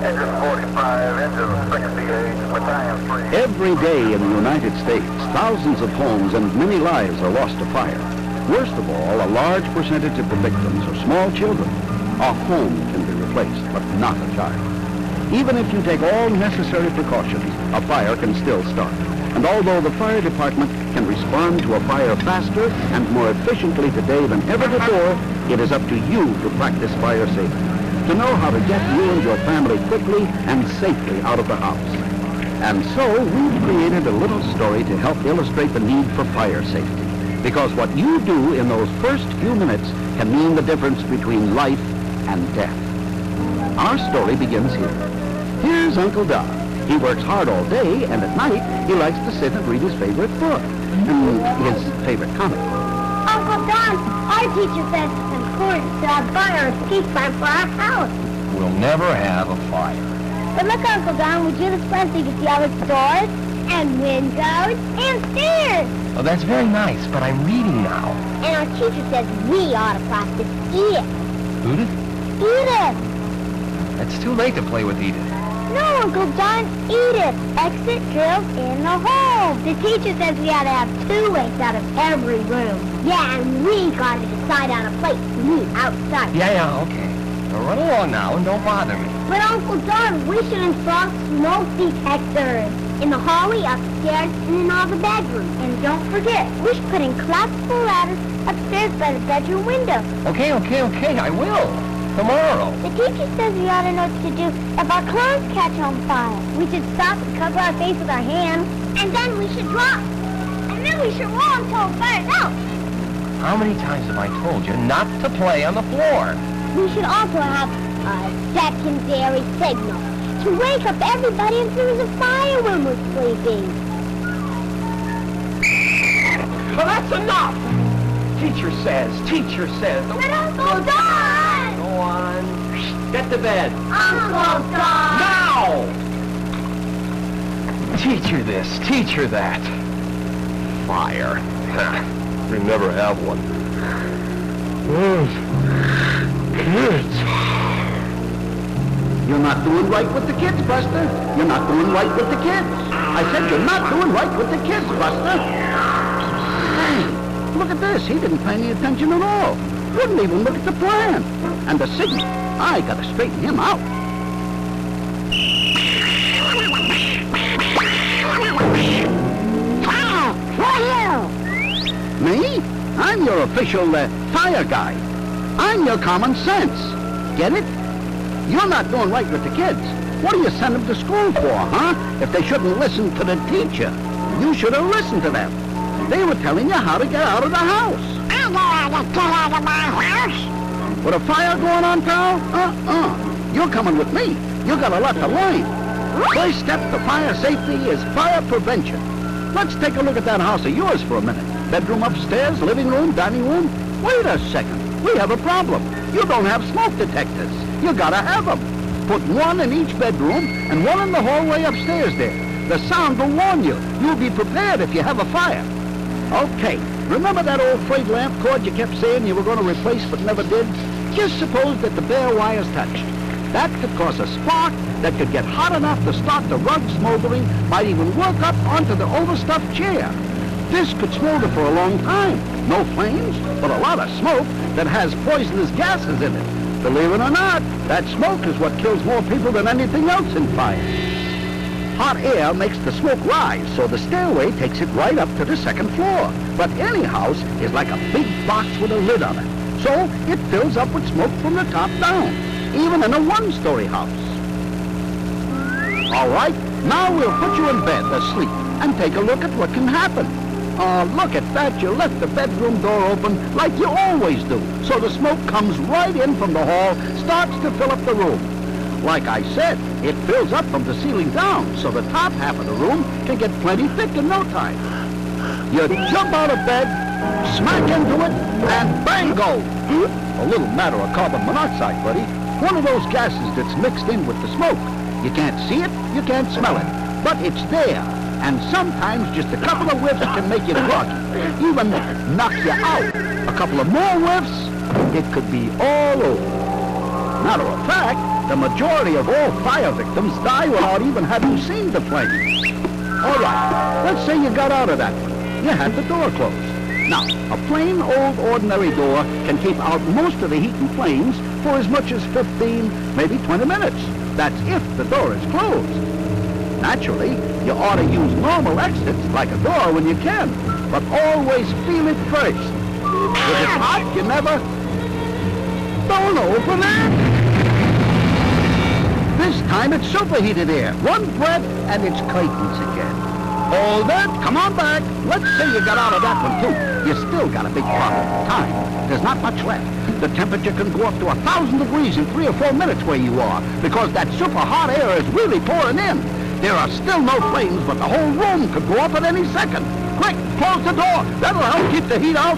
Engine 45, engine 68, battalion 3. Every day in the United States, thousands of homes and many lives are lost to fire. Worst of all, a large percentage of the victims are small children. A home can be replaced, but not a child. Even if you take all necessary precautions, a fire can still start. And although the fire department can respond to a fire faster and more efficiently today than ever before, it is up to you to practice fire safety, to know how to get you and your family quickly and safely out of the house. And so we've created a little story to help illustrate the need for fire safety. Because what you do in those first few minutes can mean the difference between life and death. Our story begins here. Here's Uncle Don. He works hard all day, and at night, he likes to sit and read his favorite book, and his favorite comic. Uncle Don, our teacher says it's important to have fire escape plan for our house. We'll never have a fire. But look, Uncle Don, would you explain so you can see all the doors and windows and stairs? Oh, that's very nice, but I'm reading now. And our teacher says we ought to practice Edith. Edith? Edith! It's too late to play with Edith. No, Uncle John, Edith. Exit drills in the home. The teacher says we ought to have 2 ways out of every room. Yeah, and we got to decide on a place to meet outside. Yeah, okay. Now run along now and don't bother me. But Uncle John, we should install smoke detectors in the hallway, upstairs, and in all the bedrooms. And don't forget, we should put in collapsible ladders upstairs by the bedroom window. Okay, I will. Tomorrow. The teacher says we ought to know what to do if our clothes catch on fire. We should stop and cover our face with our hands, and then we should drop. And then we should roll until it fires out. How many times have I told you not to play on the floor? We should also have a secondary signal to wake up everybody if there was a fire when we're sleeping. Well, that's enough! Teacher says. But Uncle Don! Go on. Get to bed. Uncle Don! Now! Teacher this, teacher that. Fire. We never have one. Kids. You're not doing right with the kids, Buster. You're not doing right with the kids. I said you're not doing right with the kids, Buster. Hey, look at this. He didn't pay any attention at all. Wouldn't even look at the plan. And the signal. I gotta straighten him out. Me? I'm your official fire guy. I'm your common sense. Get it? You're not doing right with the kids. What do you send them to school for, huh? If they shouldn't listen to the teacher. You should have listened to them. They were telling you how to get out of the house. I know how to get out of my house. With a fire going on, pal? You're coming with me. You got a lot to learn. First step to fire safety is fire prevention. Let's take a look at that house of yours for a minute. Bedroom upstairs, living room, dining room. Wait a second. We have a problem. You don't have smoke detectors. You gotta have them. Put one in each bedroom and one in the hallway upstairs there. The sound will warn you. You'll be prepared if you have a fire. Okay. Remember that old frayed lamp cord you kept saying you were going to replace but never did? Just suppose that the bare wires touched. That could cause a spark that could get hot enough to start the rug smoldering, might even work up onto the overstuffed chair. This could smolder for a long time. No flames, but a lot of smoke that has poisonous gases in it. Believe it or not, that smoke is what kills more people than anything else in fire. Hot air makes the smoke rise, so the stairway takes it right up to the second floor. But any house is like a big box with a lid on it. So it fills up with smoke from the top down, even in a one-story house. All right, now we'll put you in bed asleep and take a look at what can happen. Look at that. You left the bedroom door open like you always do. So the smoke comes right in from the hall, starts to fill up the room. Like I said, it fills up from the ceiling down, so the top half of the room can get plenty thick in no time. You jump out of bed, smack into it, and bang go. A little matter of carbon monoxide, buddy. One of those gases that's mixed in with the smoke. You can't see it, you can't smell it, but it's there. And sometimes just a couple of whiffs can make you groggy, even knock you out. A couple of more whiffs, it could be all over. Matter of fact, The majority of all fire victims die without even having seen the flames. All right, let's say you got out of that one. You had the door closed. Now, a plain old ordinary door can keep out most of the heat and flames for as much as 15, maybe 20 minutes. That's if the door is closed. Naturally, you ought to use normal exits like a door when you can, but always feel it first. If it's hot, you never... Don't open it! This time it's superheated air. One breath and it's curtains again. Hold it. Come on back. Let's say you got out of that one, too. You still got a big problem. Time. There's not much left. The temperature can go up to 1,000 degrees in 3 or 4 minutes where you are, because that super hot air is really pouring in. There are still no flames, but the whole room could go up at any second. Quick, close the door. That'll help keep the heat out.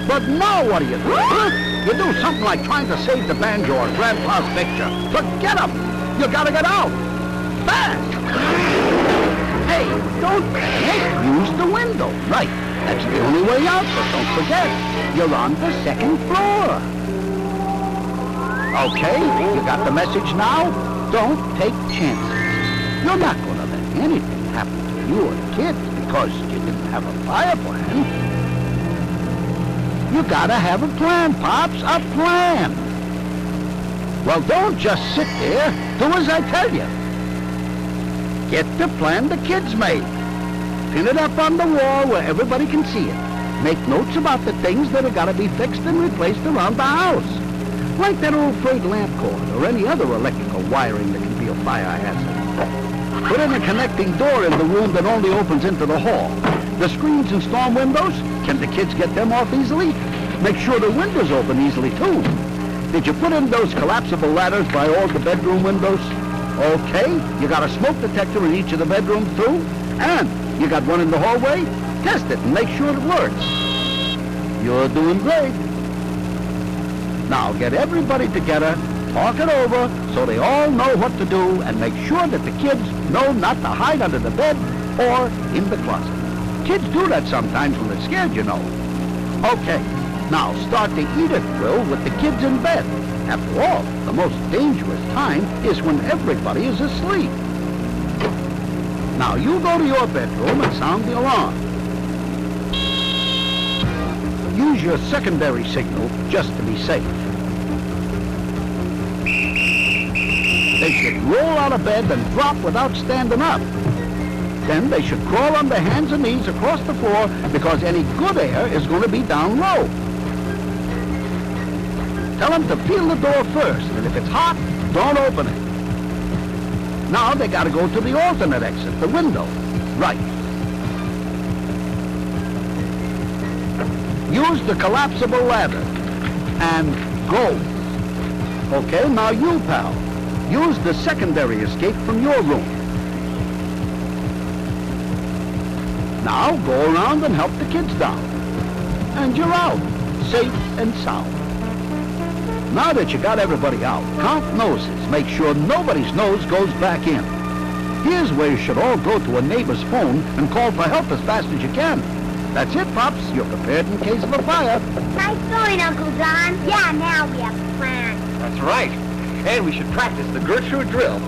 But now what do you do? Huh? You do something like trying to save the banjo or Grandpa's picture. Forget 'em. You gotta get out. Fast. Hey, don't panic. Use the window. Right. That's the only way out, but don't forget, you're on the second floor. Okay, you got the message now? Don't take chances. You're not going to let anything happen to you or the kids because you didn't have a fire plan. You gotta have a plan, Pops, a plan. Well, don't just sit there. Do as I tell you. Get the plan the kids made. Pin it up on the wall where everybody can see it. Make notes about the things that are gotta be fixed and replaced around the house. Like that old frayed lamp cord or any other electrical wiring that can be a fire hazard. Put in a connecting door in the room that only opens into the hall. The screens and storm windows, can the kids get them off easily? Make sure the windows open easily, too. Did you put in those collapsible ladders by all the bedroom windows? Okay, you got a smoke detector in each of the bedrooms, too? And you got one in the hallway? Test it and make sure it works. You're doing great. Now get everybody together, talk it over, so they all know what to do, and make sure that the kids know not to hide under the bed or in the closet. Kids do that sometimes when they're scared, you know. Okay, now start the Edith drill with the kids in bed. After all, the most dangerous time is when everybody is asleep. Now you go to your bedroom and sound the alarm. Use your secondary signal just to be safe. They should roll out of bed and drop without standing up. Then they should crawl on their hands and knees across the floor because any good air is going to be down low. Tell them to feel the door first, and if it's hot, don't open it. Now they got to go to the alternate exit, the window. Right. Use the collapsible ladder. And go. Okay, now you, pal. Use the secondary escape from your room. Now go around and help the kids down. And you're out, safe and sound. Now that you got everybody out, count noses. Make sure nobody's nose goes back in. Here's where you should all go to a neighbor's phone and call for help as fast as you can. That's it, Pops. You're prepared in case of a fire. Nice going, Uncle John. Yeah, now we have a plan. That's right. And we should practice the Gertrude drill.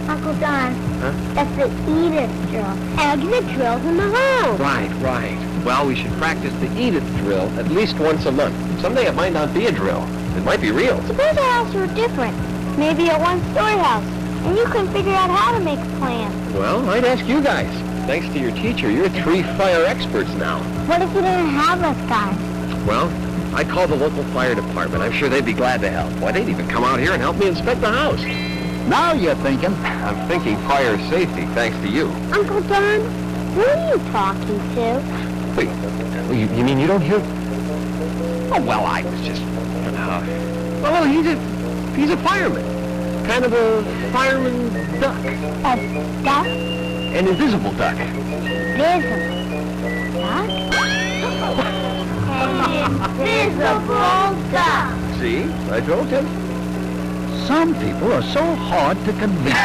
Uncle John, Huh? that's the Edith drill. Exit drills in the home. Right. Well, we should practice the Edith drill at least once a month. Someday it might not be a drill. It might be real. Suppose our house were different. Maybe a one-story house. And you couldn't figure out how to make a plan. Well, I'd ask you guys. Thanks to your teacher, you're 3 fire experts now. What if you didn't have us guys? Well, I'd call the local fire department. I'm sure they'd be glad to help. Why, they'd even come out here and help me inspect the house. Now you're thinking. I'm thinking fire safety, thanks to you. Uncle John, who are you talking to? Wait, you mean you don't hear? Oh, well, I was just... well, he's a fireman. Kind of a fireman duck. A duck? An invisible duck. Invisible duck? An invisible duck. See? I told you. Some people are so hard to convince.